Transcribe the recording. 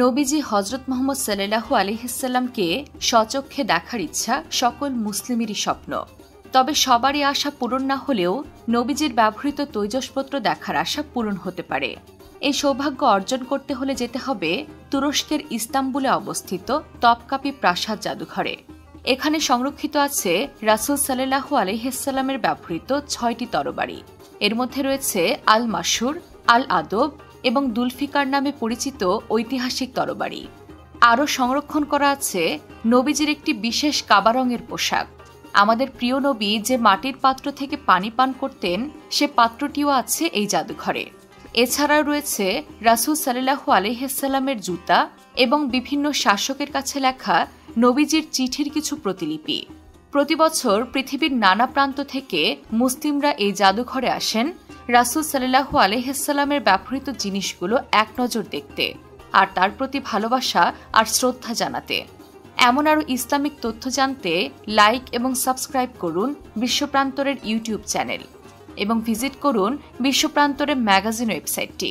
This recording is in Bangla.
নবীজি হজরত মুহাম্মদ সাল্লাল্লাহু আলাইহি সাল্লামকে স্বচক্ষে দেখার ইচ্ছা সকল মুসলিমেরই স্বপ্ন। তবে সবারই আশা পূরণ না হলেও নবীজির ব্যবহৃত তৈজসপত্র দেখার আশা পূরণ হতে পারে। এই সৌভাগ্য অর্জন করতে হলে যেতে হবে তুরস্কের ইস্তাম্বুলে অবস্থিত তপকাপি প্রাসাদ জাদুঘরে। এখানে সংরক্ষিত আছে রাসূল সাল্লাল্লাহু আলাইহি সাল্লামের ব্যবহৃত ৬টি তরবারি। এর মধ্যে রয়েছে আল মাসুর, আল আদব এবং দুলফিকার নামে পরিচিত ঐতিহাসিক তরবারি। আরও সংরক্ষণ করা আছে নবীজির একটি বিশেষ কাবা রঙের পোশাক। আমাদের প্রিয় নবী যে মাটির পাত্র থেকে পানি পান করতেন সে পাত্রটিও আছে এই জাদুঘরে। এছাড়াও রয়েছে রাসূল সাল্লাল্লাহু আলাইহি সাল্লামের জুতা এবং বিভিন্ন শাসকের কাছে লেখা নবীজির চিঠির কিছু প্রতিলিপি। প্রতিবছর পৃথিবীর নানা প্রান্ত থেকে মুসলিমরা এই জাদুঘরে আসেন রাসূল সাল্লাল্লাহু আলাইহি সাল্লামের ব্যবহৃত জিনিসগুলো এক নজর দেখতে আর তার প্রতি ভালোবাসা আর শ্রদ্ধা জানাতে। এমন আরও ইসলামিক তথ্য জানতে লাইক এবং সাবস্ক্রাইব করুন বিশ্বপ্রান্তরের ইউটিউব চ্যানেল এবং ভিজিট করুন বিশ্বপ্রান্তরের ম্যাগাজিন ওয়েবসাইটটি।